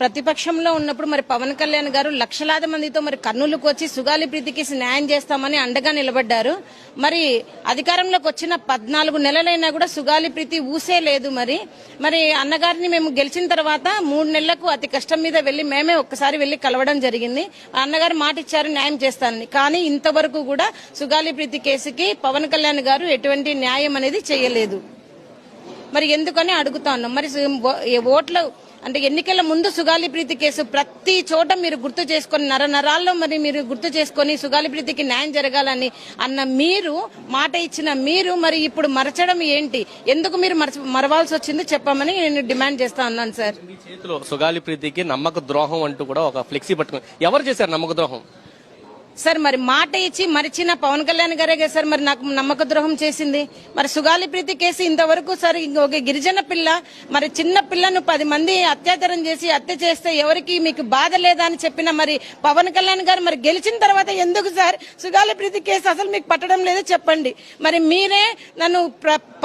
ప్రతిపక్షంలో ఉన్నప్పుడు మరి పవన్ కళ్యాణ్ గారు లక్షలాది మందితో మరి కర్నూలుకు వచ్చి సుగాలి ప్రీతికి న్యాయం చేస్తామని అండగా నిలబడ్డారు. మరి అధికారంలోకి వచ్చిన 14 నెలలైనా కూడా సుగాలి ప్రీతి ఊసే లేదు. మరి అన్నగారిని మేము గెలిచిన తర్వాత 3 నెలలకు అతి కష్టం మీద వెళ్లి మేమే ఒక్కసారి వెళ్లి కలవడం జరిగింది. అన్నగారు మాట ఇచ్చారు న్యాయం చేస్తానని. కానీ ఇంతవరకు కూడా సుగాలి ప్రీతి కేసుకి పవన్ కళ్యాణ్ గారు ఎటువంటి న్యాయం అనేది చేయలేదు. మరి ఎందుకని అడుగుతా ఉన్నాం. మరి ఓట్ల అంటే ఎన్నికల ముందు సుగాలి ప్రీతి కేసు ప్రతి చోట మీరు గుర్తు చేసుకుని నరాల్లో మరి మీరు గుర్తు చేసుకుని సుగాలి ప్రీతికి న్యాయం జరగాలని అన్న మీరు మాట ఇచ్చిన మీరు మరి ఇప్పుడు మరచడం ఏంటి? ఎందుకు మీరు మరవాల్సి వచ్చిందో చెప్పమని నేను డిమాండ్ చేస్తా ఉన్నాను సార్. మీ చేతిలో సుగాలి ప్రీతికి నమ్మక ద్రోహం అంటూ కూడా ఒక ఫ్లెక్సీ పట్టుకుని ఎవరు చేశారు నమ్మక ద్రోహం? సార్ మరి మాట ఇచ్చి మరిచిన పవన్ కళ్యాణ్ గారే కదా సార్ మరి నాకు నమ్మక ద్రోహం చేసింది. మరి సుగాలి ప్రీతి కేసు ఇంతవరకు సార్ ఇంకొక గిరిజన పిల్ల మరి చిన్న పిల్లను 10 మంది అత్యాచారం చేసి హత్య చేస్తే ఎవరికి మీకు బాధ లేదా అని చెప్పిన మరి పవన్ కళ్యాణ్ గారు మరి గెలిచిన తర్వాత ఎందుకు సార్ సుగాలి ప్రీతి కేసు అసలు మీకు పట్టడం లేదో చెప్పండి. మరి మీరే నన్ను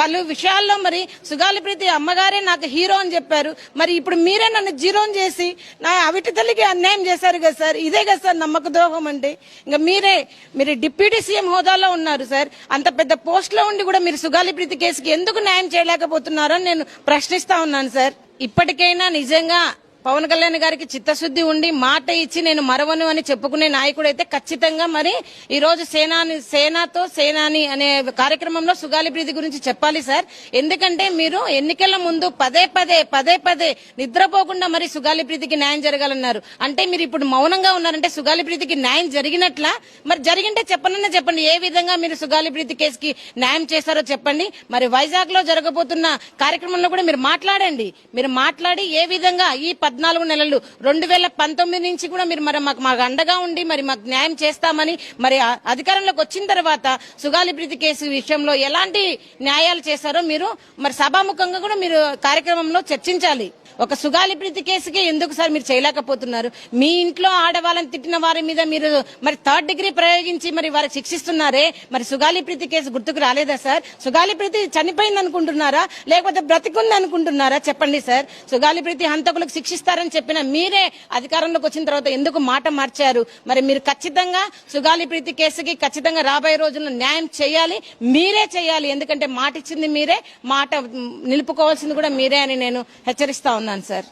పలు విషయాల్లో మరి సుగాలి ప్రీతి అమ్మగారే నాకు హీరో అని చెప్పారు. మరి ఇప్పుడు మీరే నన్ను జీరోన్ చేసి నా అవిటి తల్లికి అన్యాయం చేశారు కదా సార్. ఇదే కదా సార్ నమ్మక ద్రోహం అంటే. ఇంకా మీరు డిప్యూటీ సీఎం హోదాలో ఉన్నారు సార్. అంత పెద్ద పోస్ట్ లో ఉండి కూడా మీరు సుగాలి ప్రీతి కేసుకి ఎందుకు న్యాయం చేయలేకపోతున్నారని నేను ప్రశ్నిస్తా ఉన్నాను సార్. ఇప్పటికైనా నిజంగా పవన్ కళ్యాణ్ గారికి చిత్తశుద్ధి ఉండి మాట ఇచ్చి నేను మరవను అని చెప్పుకునే నాయకుడు అయితే ఖచ్చితంగా మరి ఈ రోజు సేనాతో సేనాని అనే కార్యక్రమంలో సుగాలి ప్రీతి గురించి చెప్పాలి సార్. ఎందుకంటే మీరు ఎన్నికల ముందు పదే పదే నిద్రపోకుండా మరి సుగాలి ప్రీతికి న్యాయం జరగాలన్నారు. అంటే మీరు ఇప్పుడు మౌనంగా ఉన్నారంటే సుగాలి ప్రీతికి న్యాయం జరిగినట్లా? మరి జరిగింటే చెప్పండి ఏ విధంగా మీరు సుగాలి ప్రీతి కేసుకి న్యాయం చేశారో చెప్పండి. మరి వైజాగ్ లో జరగబోతున్న కార్యక్రమంలో కూడా మీరు మాట్లాడండి. మీరు మాట్లాడి ఏ విధంగా ఈ 14 నెలలు 2019 నుంచి కూడా మీరు మరి మాకు అండగా ఉండి మరి మాకు న్యాయం చేస్తామని మరి అధికారంలోకి వచ్చిన తర్వాత సుగాలి ప్రీతి కేసు విషయంలో ఎలాంటి న్యాయాలు చేశారో మీరు మరి సభాముఖంగా కూడా మీరు కార్యక్రమంలో చర్చించాలి. ఒక సుగాలి ప్రీతి కేసుకి ఎందుకు సార్ మీరు చేయలేకపోతున్నారు? మీ ఇంట్లో ఆడవాళ్ళని తిట్టిన వారి మీద మీరు మరి 3rd డిగ్రీ ప్రయోగించి మరి వారికి శిక్షిస్తున్నారే. మరి సుగాలి ప్రీతి కేసు గుర్తుకు రాలేదా సార్? సుగాలి ప్రీతి చనిపోయింది అనుకుంటున్నారా లేకపోతే బ్రతికుంది అనుకుంటున్నారా? చెప్పండి సార్. సుగాలి ప్రీతి హంతకులకు శిక్షిస్తారని చెప్పిన మీరే అధికారంలోకి వచ్చిన తర్వాత ఎందుకు మాట మార్చారు? మరి మీరు ఖచ్చితంగా సుగాలి ప్రీతి కేసుకి ఖచ్చితంగా రాబోయే రోజుల్లో న్యాయం చేయాలి. మీరే చేయాలి. ఎందుకంటే మాట ఇచ్చింది మీరే, మాట నిలుపుకోవాల్సింది కూడా మీరే అని నేను హెచ్చరిస్తా ఉన్నాను సార్.